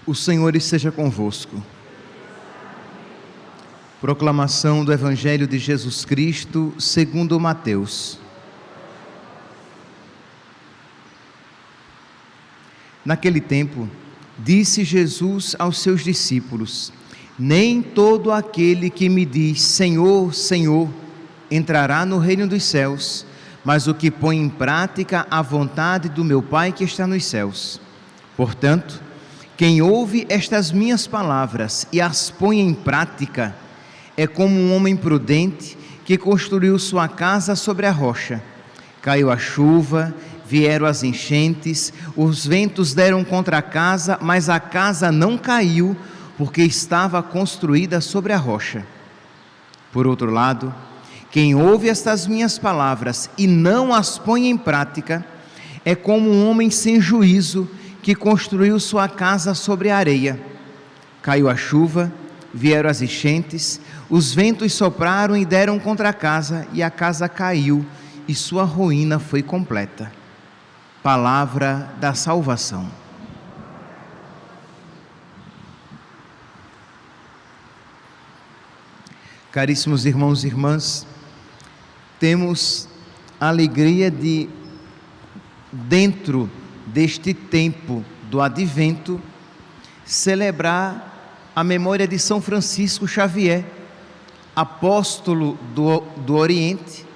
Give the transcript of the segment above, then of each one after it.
O Senhor esteja convosco. Proclamação do Evangelho de Jesus Cristo segundo Mateus. Naquele tempo, disse Jesus aos seus discípulos: nem todo aquele que me diz Senhor, Senhor, entrará no reino dos céus, mas o que põe em prática a vontade do meu Pai que está nos céus. Portanto, quem ouve estas minhas palavras e as põe em prática, é como um homem prudente que construiu sua casa sobre a rocha. Caiu a chuva, vieram as enchentes, os ventos deram contra a casa, mas a casa não caiu, porque estava construída sobre a rocha. Por outro lado, quem ouve estas minhas palavras e não as põe em prática, é como um homem sem juízo que construiu sua casa sobre a areia. Caiu a chuva, vieram as enchentes, os ventos sopraram e deram contra a casa, e a casa caiu, e sua ruína foi completa. Palavra da salvação. Caríssimos irmãos e irmãs, temos a alegria de, dentro deste tempo do Advento, celebrar a memória de São Francisco Xavier, apóstolo do Oriente,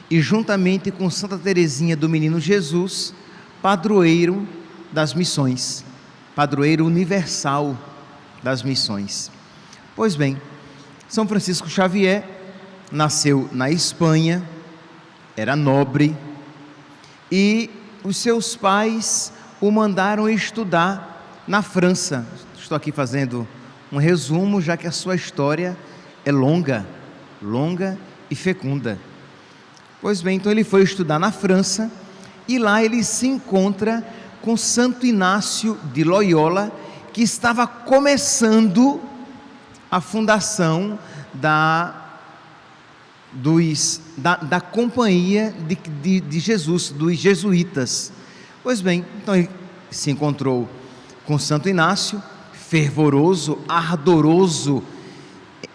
e juntamente com Santa Teresinha do Menino Jesus, padroeiro das missões, padroeiro universal das missões. Pois bem, São Francisco Xavier nasceu na Espanha, era nobre, e os seus pais o mandaram estudar na França. Estou aqui fazendo um resumo, já que a sua história é longa e fecunda. Pois bem, então ele foi estudar na França, e lá ele se encontra com Santo Inácio de Loyola, que estava começando a fundação da Companhia de Jesus, dos jesuítas. Pois bem, então ele se encontrou com Santo Inácio, fervoroso, ardoroso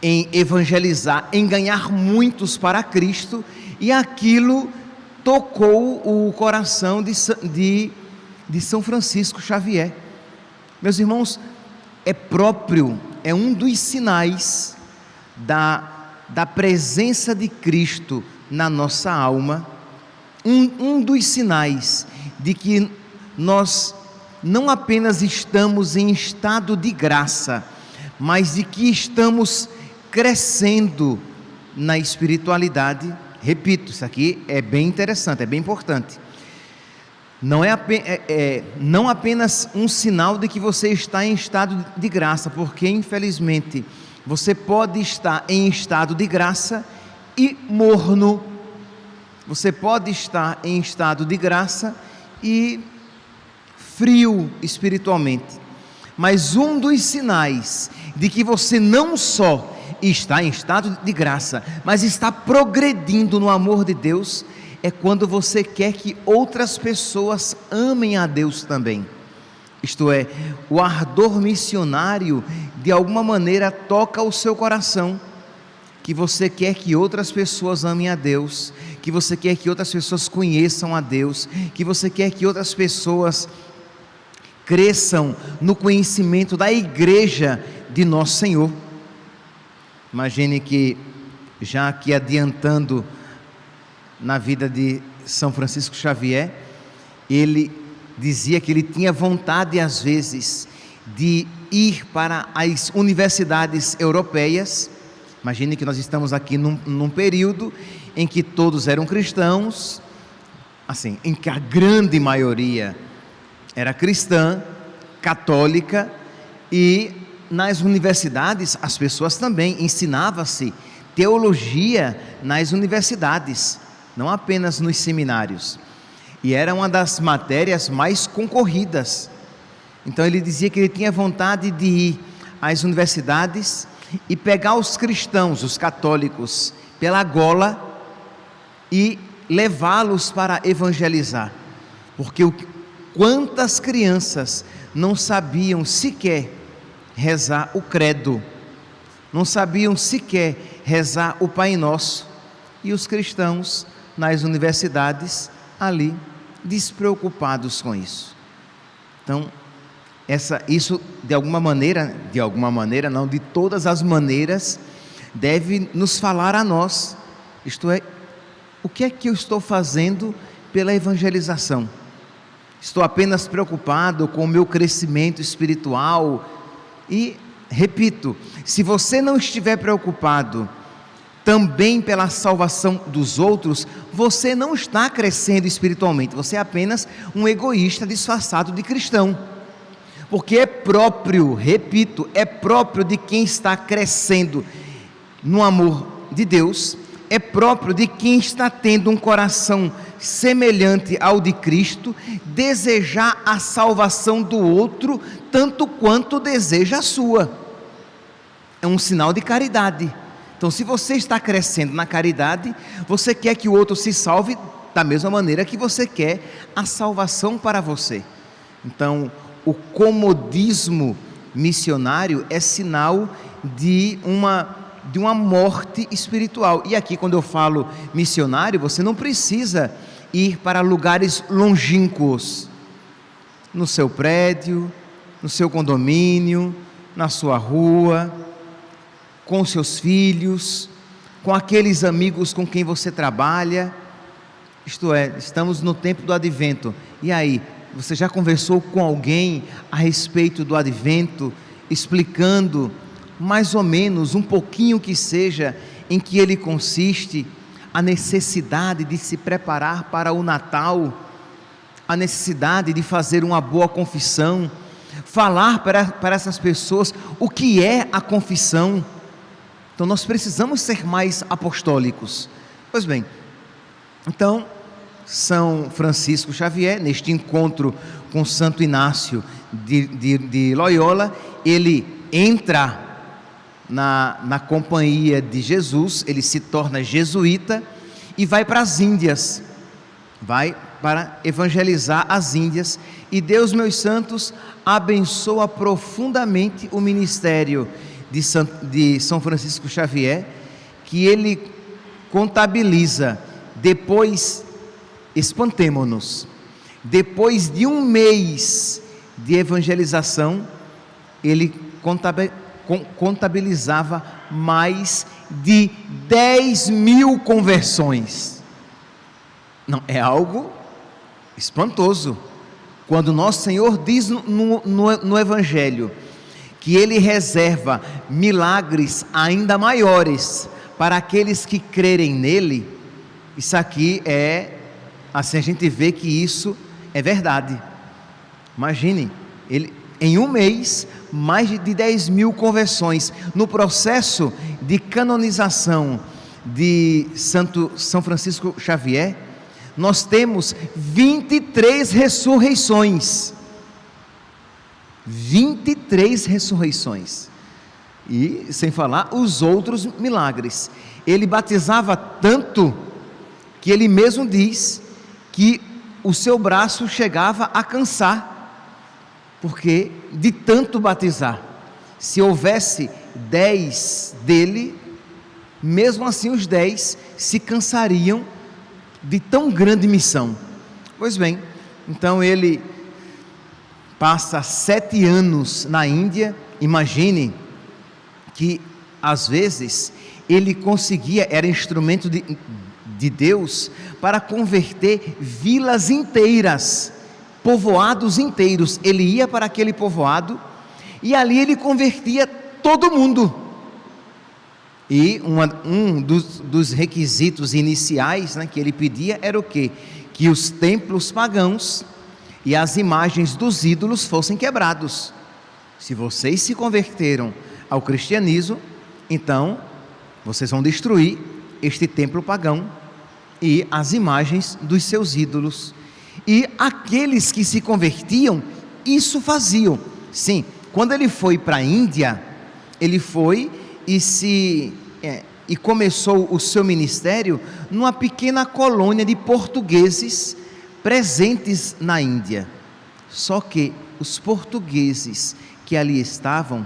em evangelizar, em ganhar muitos para Cristo, e aquilo tocou o coração de São Francisco Xavier. Meus irmãos, é um dos sinais da presença de Cristo na nossa alma, um dos sinais de que nós não apenas estamos em estado de graça, mas de que estamos crescendo na espiritualidade. Repito, isso aqui é bem interessante, é bem importante. Não apenas um sinal de que você está em estado de graça, porque infelizmente você pode estar em estado de graça e morno. Você pode estar em estado de graça e frio espiritualmente. Mas um dos sinais de que você não só está em estado de graça, mas está progredindo no amor de Deus, é quando você quer que outras pessoas amem a Deus também. Isto é, o ardor missionário de alguma maneira toca o seu coração, que você quer que outras pessoas amem a Deus, que você quer que outras pessoas conheçam a Deus, que você quer que outras pessoas cresçam no conhecimento da igreja de Nosso Senhor. Imagine que, já aqui adiantando na vida de São Francisco Xavier, ele dizia que ele tinha vontade às vezes de ir para as universidades europeias. Imagine que nós estamos aqui num período em que todos eram cristãos, assim, em que a grande maioria era cristã, católica, e nas universidades as pessoas também, ensinava-se teologia nas universidades, não apenas nos seminários, e era uma das matérias mais concorridas. Então ele dizia que ele tinha vontade de ir às universidades e pegar os cristãos, os católicos, pela gola e levá-los para evangelizar, porque quantas crianças não sabiam sequer rezar o credo, não sabiam sequer rezar o Pai Nosso, e os cristãos nas universidades ali despreocupados com isso. Então, isso de todas as maneiras, deve nos falar a nós, isto é, o que é que eu estou fazendo pela evangelização? Estou apenas preocupado com o meu crescimento espiritual? E, repito, se você não estiver preocupado também pela salvação dos outros, você não está crescendo espiritualmente, você é apenas um egoísta disfarçado de cristão. Porque é próprio, repito, é próprio de quem está crescendo no amor de Deus, é próprio de quem está tendo um coração semelhante ao de Cristo, desejar a salvação do outro tanto quanto deseja a sua. É um sinal de caridade. Então, se você está crescendo na caridade, você quer que o outro se salve da mesma maneira que você quer a salvação para você. Então, o comodismo missionário é sinal de uma morte espiritual. E aqui, quando eu falo missionário, você não precisa ir para lugares longínquos. No seu prédio, no seu condomínio, na sua rua, com seus filhos, com aqueles amigos com quem você trabalha. Isto é, estamos no tempo do advento. E aí, você já conversou com alguém a respeito do advento, explicando mais ou menos, um pouquinho que seja, em que ele consiste, a necessidade de se preparar para o Natal, a necessidade de fazer uma boa confissão, falar para essas pessoas o que é a confissão? Então nós precisamos ser mais apostólicos. Pois bem, então São Francisco Xavier, neste encontro com Santo Inácio de Loyola, ele entra na companhia de Jesus, ele se torna jesuíta e vai para as Índias, vai para evangelizar as Índias, e Deus, meus santos, abençoa profundamente o ministério de São Francisco Xavier, que ele contabiliza, depois, espantemo-nos, depois de um mês de evangelização, ele contabilizava mais de 10.000 conversões. Não, é algo espantoso. Quando nosso Senhor diz no Evangelho que Ele reserva milagres ainda maiores para aqueles que crerem nele, isso aqui assim a gente vê que isso é verdade. Imagine, ele, em um mês, mais de 10.000 conversões. No processo de canonização de São Francisco Xavier, nós temos 23 ressurreições. 23 ressurreições. E sem falar os outros milagres. Ele batizava tanto que ele mesmo diz que o seu braço chegava a cansar, porque de tanto batizar, se houvesse 10 dele, mesmo assim os 10 se cansariam de tão grande missão. Pois bem, então ele passa 7 anos na Índia. Imagine que às vezes ele conseguia, era instrumento de Deus para converter vilas inteiras, povoados inteiros. Ele ia para aquele povoado e ali ele convertia todo mundo. E um dos requisitos iniciais, que ele pedia era o quê? Que os templos pagãos e as imagens dos ídolos fossem quebrados. Se vocês se converteram ao cristianismo, então vocês vão destruir este templo pagão e as imagens dos seus ídolos. E aqueles que se convertiam, isso faziam. Sim, quando ele foi para a Índia, ele foi e começou o seu ministério numa pequena colônia de portugueses presentes na Índia. Só que os portugueses que ali estavam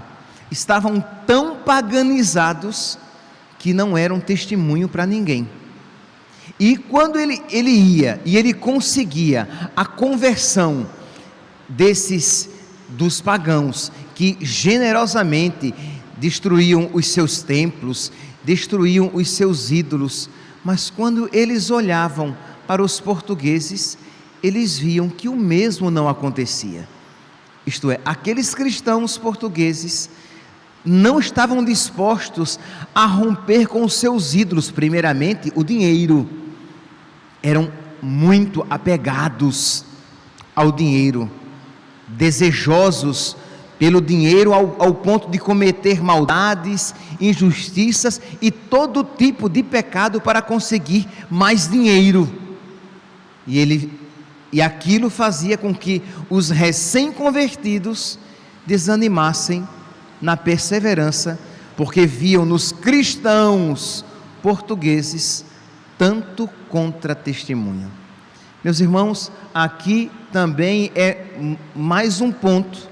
estavam tão paganizados que não eram testemunho para ninguém. E quando ele ia e ele conseguia a conversão dos pagãos que generosamente destruíam os seus templos, destruíam os seus ídolos, mas quando eles olhavam para os portugueses, eles viam que o mesmo não acontecia. Isto é, aqueles cristãos portugueses não estavam dispostos a romper com os seus ídolos, primeiramente o dinheiro. Eram muito apegados ao dinheiro, desejosos pelo dinheiro ao ponto de cometer maldades, injustiças e todo tipo de pecado para conseguir mais dinheiro. E aquilo fazia com que os recém-convertidos desanimassem na perseverança, porque viam nos cristãos portugueses tanto contra-testemunho. Meus irmãos, aqui também é mais um ponto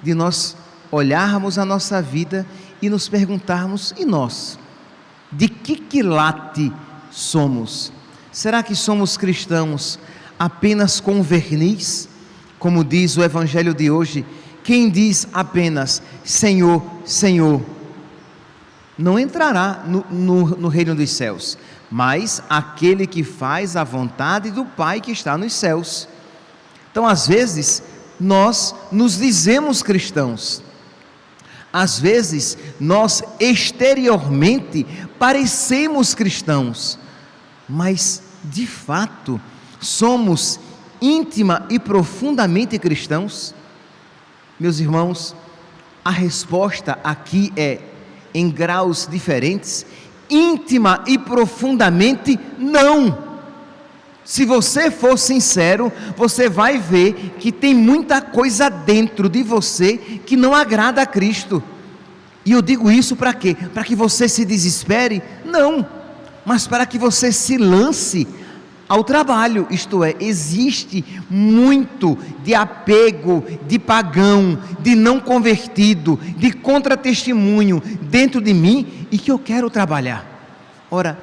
de nós olharmos a nossa vida e nos perguntarmos: e nós? De que quilate somos? Será que somos cristãos apenas com verniz? Como diz o Evangelho de hoje, quem diz apenas Senhor, Senhor, não entrará no reino dos céus, mas aquele que faz a vontade do Pai que está nos céus. Então, às vezes, nós nos dizemos cristãos, às vezes, nós exteriormente parecemos cristãos, mas, de fato, somos íntima e profundamente cristãos? Meus irmãos, a resposta aqui é em graus diferentes. Íntima e profundamente, não. Se você for sincero, você vai ver que tem muita coisa dentro de você que não agrada a Cristo. E eu digo isso para quê? Para que você se desespere? Não, mas para que você se lance ao trabalho. Isto é, existe muito de apego, de pagão, de não convertido, de contra-testemunho dentro de mim e que eu quero trabalhar. Ora,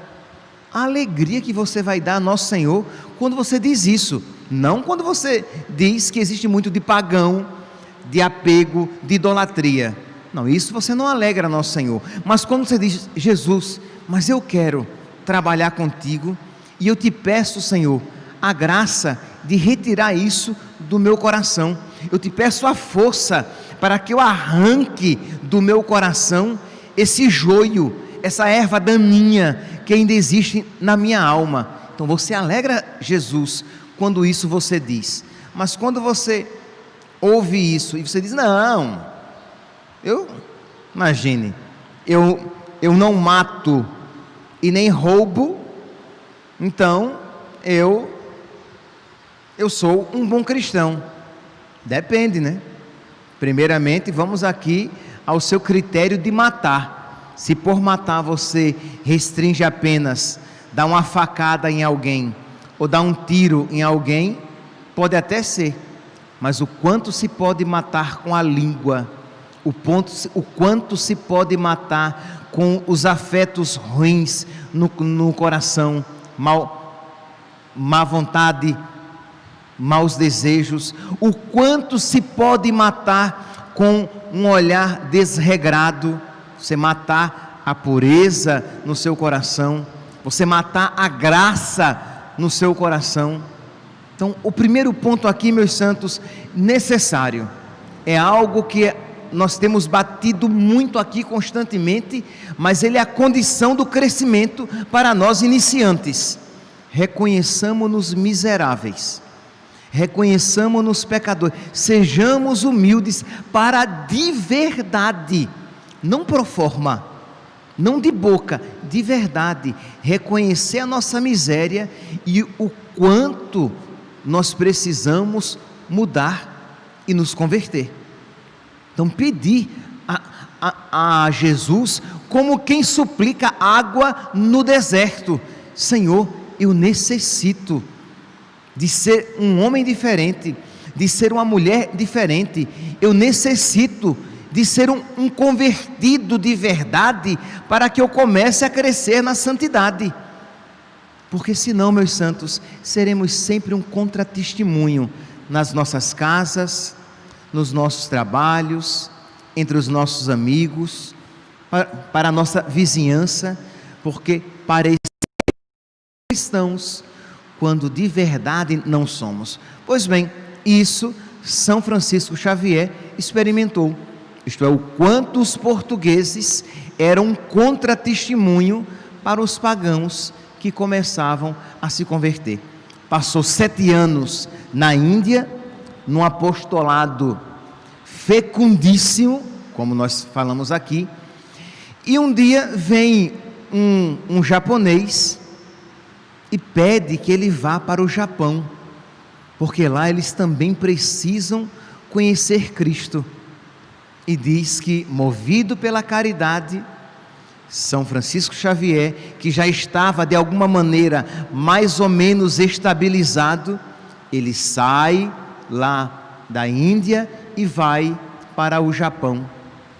a alegria que você vai dar a nosso Senhor quando você diz isso, não quando você diz que existe muito de pagão, de apego, de idolatria. Não, isso você não alegra a nosso Senhor. Mas quando você diz: Jesus, mas eu quero trabalhar contigo, e eu te peço, Senhor, a graça de retirar isso do meu coração. Eu te peço a força para que eu arranque do meu coração esse joio, essa erva daninha que ainda existe na minha alma. Então você alegra Jesus quando isso você diz. Mas quando você ouve isso e você diz: não, imagine, eu não mato e nem roubo, então eu sou um bom cristão. Depende, né? Primeiramente, vamos aqui ao seu critério de matar. Se por matar você restringe apenas dar uma facada em alguém ou dar um tiro em alguém, pode até ser, mas o quanto se pode matar com a língua, o quanto se pode matar com os afetos ruins no coração, má vontade, maus desejos, o quanto se pode matar com um olhar desregrado. Você matar a pureza no seu coração, você matar a graça no seu coração. Então, o primeiro ponto aqui, meus santos, necessário, é algo que nós temos batido muito aqui constantemente, mas ele é a condição do crescimento para nós iniciantes. Reconheçamos-nos miseráveis, reconheçamos-nos pecadores, sejamos humildes para de verdade, não pro forma, não de boca, de verdade, reconhecer a nossa miséria e o quanto nós precisamos mudar e nos converter. Então pedir a Jesus como quem suplica água no deserto: Senhor, eu necessito de ser um homem diferente, de ser uma mulher diferente, eu necessito de ser um convertido de verdade, para que eu comece a crescer na santidade. Porque senão, meus santos, seremos sempre um contratestemunho nas nossas casas, nos nossos trabalhos, entre os nossos amigos, para a nossa vizinhança, porque parecemos cristãos quando de verdade não somos. Pois bem, isso São Francisco Xavier experimentou, isto é, o quanto os portugueses eram um contratestemunho para os pagãos que começavam a se converter. Passou 7 anos na Índia, num apostolado fecundíssimo, como nós falamos aqui, e um dia vem um japonês e pede que ele vá para o Japão, porque lá eles também precisam conhecer Cristo. E diz que, movido pela caridade, São Francisco Xavier, que já estava de alguma maneira mais ou menos estabilizado, ele sai lá da Índia e vai para o Japão.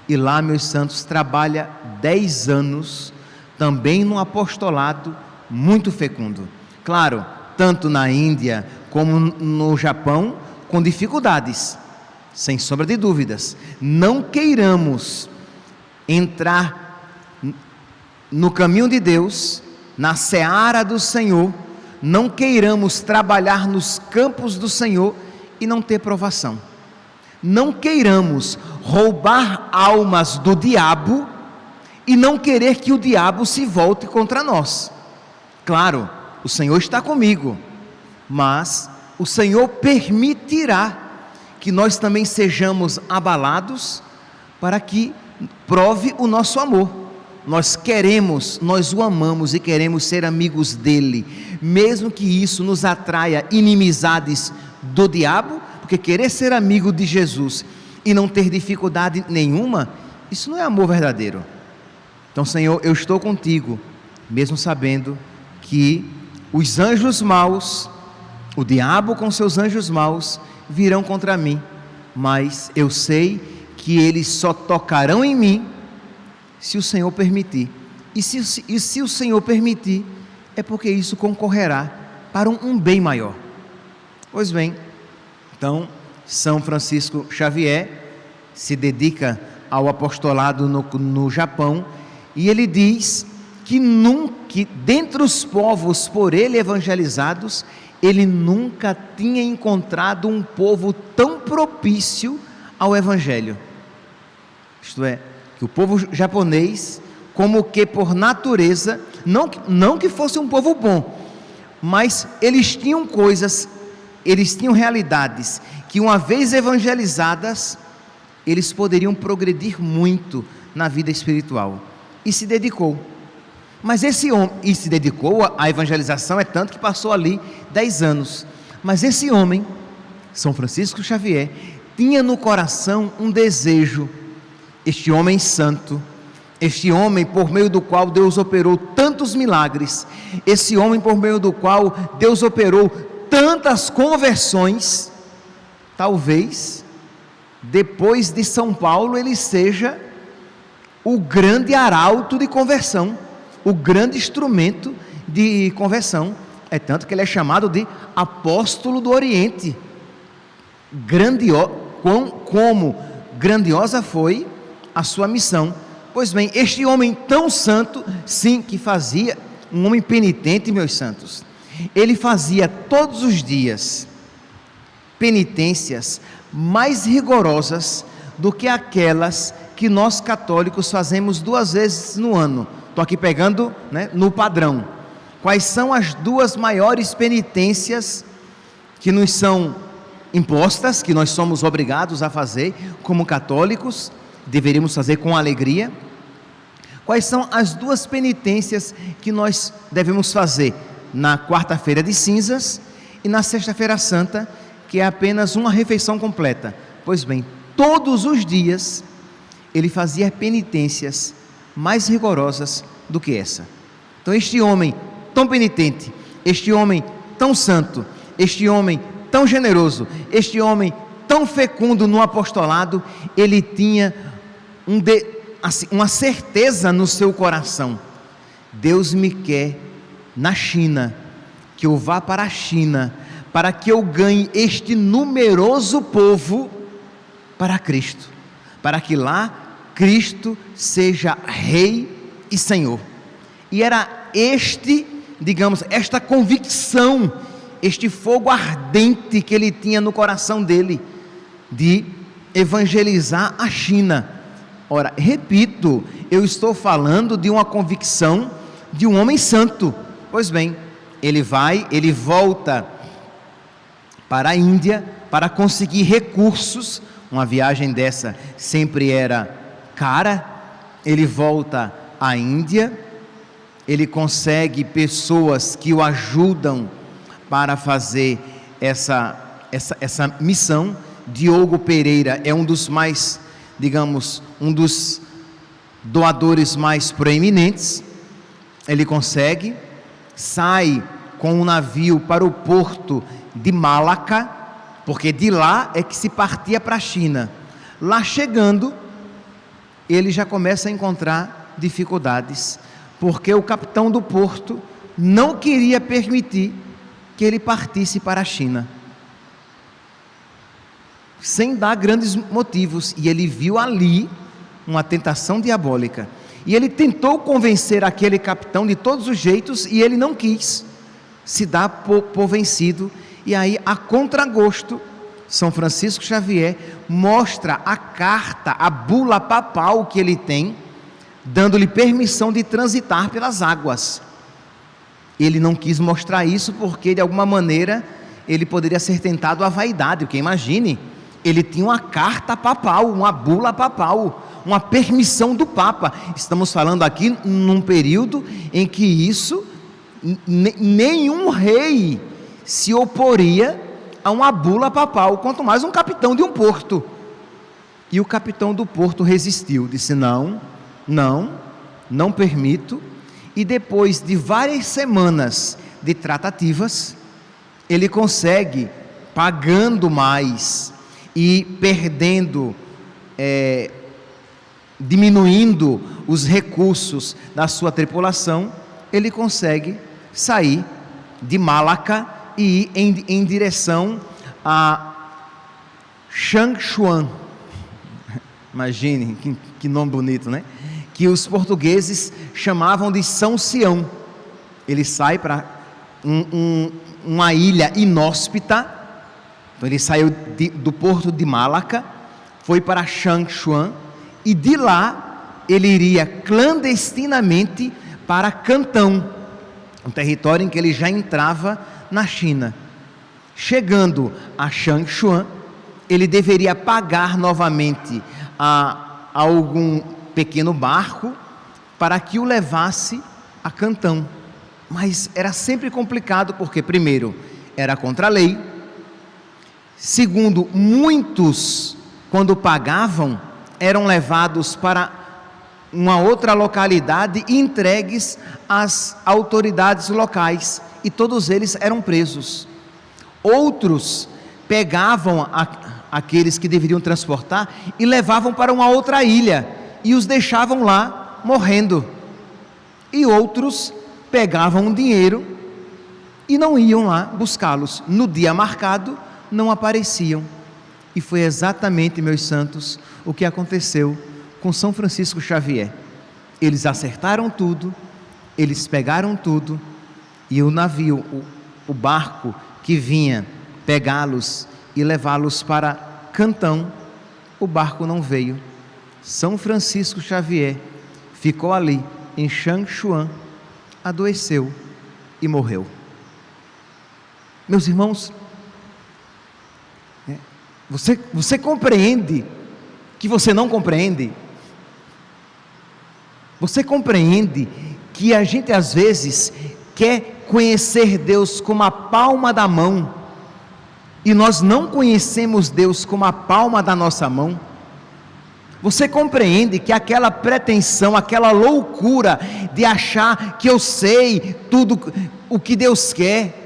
E lá, meus santos, trabalha 10 anos, também num apostolado muito fecundo. Claro, tanto na Índia como no Japão, com dificuldades, sem sombra de dúvidas. Não queiramos entrar no caminho de Deus, na seara do Senhor, não queiramos trabalhar nos campos do Senhor e não ter provação. Não queiramos roubar almas do diabo e não querer que o diabo se volte contra nós. Claro, o Senhor está comigo, mas o Senhor permitirá que nós também sejamos abalados para que prove o nosso amor. Nós queremos, nós o amamos e queremos ser amigos dele, mesmo que isso nos atraia inimizades do diabo, porque querer ser amigo de Jesus e não ter dificuldade nenhuma, isso não é amor verdadeiro. Então, Senhor, eu estou contigo, mesmo sabendo que os anjos maus, o diabo com seus anjos maus, virão contra mim, mas eu sei que eles só tocarão em mim se o Senhor permitir. E se o Senhor permitir, é porque isso concorrerá para um bem maior. Pois bem, então São Francisco Xavier se dedica ao apostolado no Japão, e ele diz que dentre os povos por ele evangelizados, ele nunca tinha encontrado um povo tão propício ao Evangelho. Isto é, que o povo japonês, como que por natureza, não que fosse um povo bom, mas eles tinham coisas, eles tinham realidades, que uma vez evangelizadas, eles poderiam progredir muito na vida espiritual. E se dedicou. Mas esse homem, e se dedicou à evangelização, é tanto que passou ali 10 anos. Mas esse homem, São Francisco Xavier, tinha no coração um desejo. Este homem santo, este homem por meio do qual Deus operou tantos milagres, esse homem por meio do qual Deus operou tantas conversões, talvez, depois de São Paulo, ele seja o grande arauto de conversão, o grande instrumento de conversão. É tanto que ele é chamado de apóstolo do Oriente. Como grandiosa foi a sua missão. Pois bem, este homem tão santo, sim, que fazia, um homem penitente, meus santos, ele fazia todos os dias penitências mais rigorosas do que aquelas que nós católicos fazemos 2 vezes no ano. Estou aqui pegando, no padrão. Quais são as 2 maiores penitências que nos são impostas, que nós somos obrigados a fazer como católicos, deveríamos fazer com alegria? Quais são as 2 penitências que nós devemos fazer na quarta-feira de cinzas e na sexta-feira santa, que é apenas uma refeição completa? Pois bem, todos os dias ele fazia penitências mais rigorosas do que essa. Então este homem tão penitente, este homem tão santo, este homem tão generoso, este homem tão fecundo no apostolado, ele tinha uma certeza no seu coração: Deus me quer na China, que eu vá para a China, para que eu ganhe este numeroso povo para Cristo, para que lá Cristo seja Rei e Senhor. E era esta convicção, este fogo ardente que ele tinha no coração dele, de evangelizar a China. Ora, repito, eu estou falando de uma convicção de um homem santo. Pois bem, ele volta para a Índia para conseguir recursos. Uma viagem dessa sempre era cara. Ele volta à Índia, ele consegue pessoas que o ajudam para fazer essa missão. Diogo Pereira é um dos doadores mais proeminentes. Ele consegue, sai com um navio para o porto de Malaca, porque de lá é que se partia para a China. Lá chegando, ele já começa a encontrar dificuldades, porque o capitão do porto não queria permitir que ele partisse para a China, sem dar grandes motivos, e ele viu ali uma tentação diabólica, e ele tentou convencer aquele capitão de todos os jeitos, e ele não quis se dar por vencido. E aí, a contragosto, São Francisco Xavier mostra a carta, a bula papal que ele tem, dando-lhe permissão de transitar pelas águas. Ele não quis mostrar isso porque de alguma maneira ele poderia ser tentado à vaidade, porque imagine, ele tinha uma carta papal, uma bula papal, uma permissão do Papa. Estamos falando aqui num período em que nenhum rei se oporia a uma bula papal, quanto mais um capitão de um porto. E o capitão do porto resistiu, disse: não permito. E depois de várias semanas de tratativas, ele consegue, pagando mais e perdendo, diminuindo os recursos da sua tripulação, ele consegue sair de Malaca e ir em direção a Shangchuan. Imagine que nome bonito, né? Que os portugueses chamavam de São Sião. Ele sai para uma ilha inóspita. Então ele saiu do porto de Malaca, foi para Shangchuan, e de lá ele iria clandestinamente para Cantão, um território em que ele já entrava na China. Chegando a Shangchuan, ele deveria pagar novamente a algum pequeno barco para que o levasse a Cantão. Mas era sempre complicado, porque primeiro, era contra a lei. Segundo, muitos, quando pagavam, eram levados para uma outra localidade e entregues às autoridades locais, e todos eles eram presos. Outros pegavam aqueles que deveriam transportar e levavam para uma outra ilha e os deixavam lá morrendo. E outros pegavam o dinheiro e não iam lá buscá-los. No dia marcado não apareciam. E foi exatamente, meus santos, o que aconteceu com São Francisco Xavier. Eles acertaram tudo, eles pegaram tudo, e o navio, o barco que vinha pegá-los e levá-los para Cantão, o barco não veio. São Francisco Xavier ficou ali em Shangchuan, adoeceu e morreu. Meus irmãos, você compreende que você não compreende? Você compreende que a gente às vezes quer conhecer Deus como a palma da mão, e nós não conhecemos Deus como a palma da nossa mão? Você compreende que aquela pretensão, aquela loucura de achar que eu sei tudo o que Deus quer,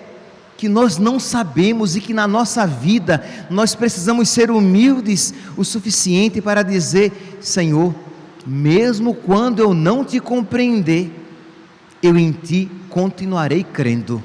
que nós não sabemos, e que na nossa vida nós precisamos ser humildes o suficiente para dizer: Senhor, mesmo quando eu não te compreender, eu em ti continuarei crendo.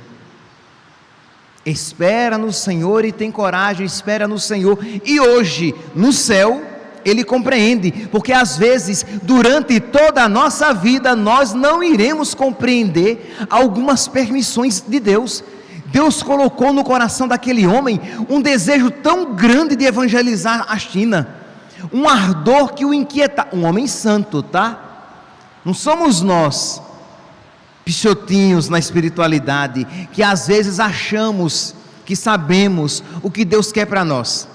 Espera no Senhor e tem coragem, espera no Senhor. E hoje, no céu, Ele compreende, porque às vezes, durante toda a nossa vida, nós não iremos compreender algumas permissões de Deus. Deus colocou no coração daquele homem um desejo tão grande de evangelizar a China, um ardor que o inquieta. Um homem santo, tá? Não somos nós, pichotinhos na espiritualidade, que às vezes achamos que sabemos o que Deus quer para nós.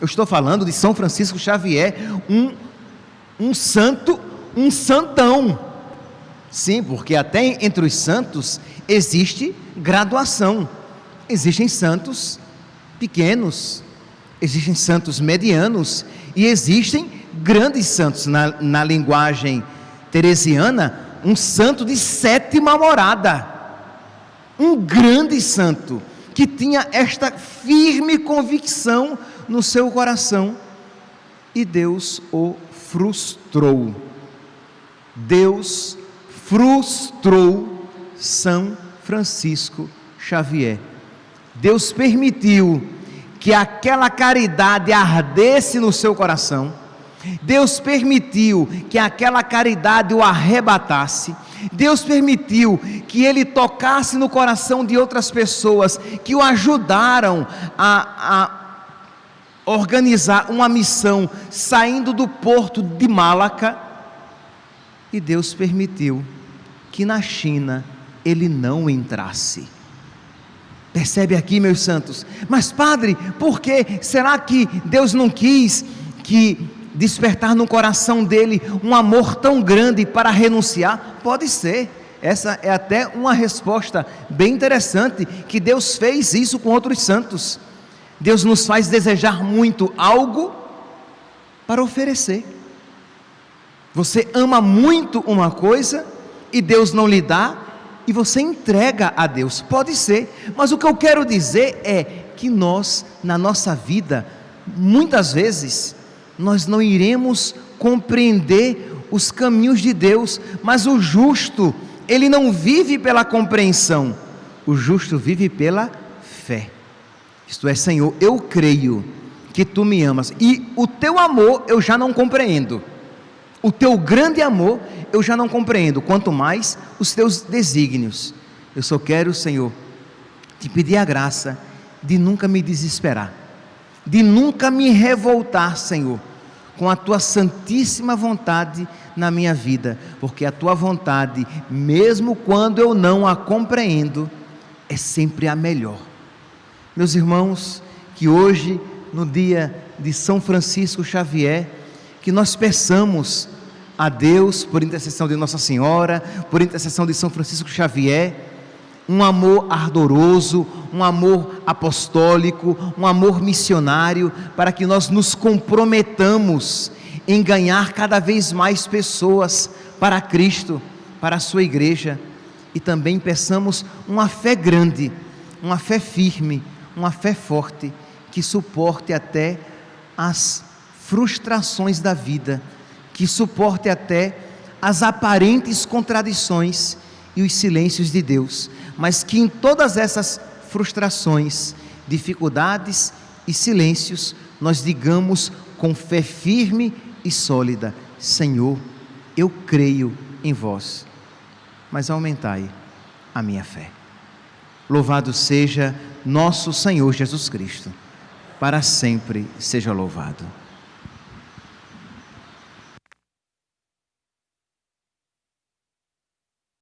Eu estou falando de São Francisco Xavier, um santo, um santão. Sim, porque até entre os santos existe graduação. Existem santos pequenos, existem santos medianos e existem grandes santos. Na linguagem teresiana, um santo de 7ª morada, um grande santo, que tinha esta firme convicção no seu coração, e Deus o frustrou. Deus frustrou São Francisco Xavier. Deus permitiu que aquela caridade ardesse no seu coração. Deus permitiu que aquela caridade o arrebatasse. Deus permitiu que ele tocasse no coração de outras pessoas que o ajudaram a organizar uma missão saindo do porto de Malaca. E Deus permitiu que na China ele não entrasse. Percebe aqui, meus santos? Mas padre, por que? Será que Deus não quis que despertar no coração dele um amor tão grande para renunciar? Pode ser. Essa é até uma resposta bem interessante, que Deus fez isso com outros santos. Deus nos faz desejar muito algo para oferecer. Você ama muito uma coisa e Deus não lhe dá, e você entrega a Deus. Pode ser, mas o que eu quero dizer é que nós, na nossa vida, muitas vezes, nós não iremos compreender os caminhos de Deus, mas o justo, ele não vive pela compreensão, o justo vive pela fé. Isto é, Senhor, eu creio que Tu me amas, e o Teu amor eu já não compreendo, o Teu grande amor eu já não compreendo, quanto mais os Teus desígnios. Eu só quero, Senhor, Te pedir a graça de nunca me desesperar, de nunca me revoltar, Senhor, com a Tua santíssima vontade na minha vida, porque a Tua vontade, mesmo quando eu não a compreendo, é sempre a melhor. Meus irmãos, que hoje, no dia de São Francisco Xavier, que nós peçamos a Deus, por intercessão de Nossa Senhora, por intercessão de São Francisco Xavier, um amor ardoroso, um amor apostólico, um amor missionário, para que nós nos comprometamos em ganhar cada vez mais pessoas para Cristo, para a sua igreja, e também peçamos uma fé grande, uma fé firme, uma fé forte, que suporte até as frustrações da vida, que suporte até as aparentes contradições e os silêncios de Deus, mas que em todas essas frustrações, dificuldades e silêncios, nós digamos com fé firme e sólida: Senhor, eu creio em vós, mas aumentai a minha fé. Louvado seja nosso Senhor Jesus Cristo, para sempre seja louvado.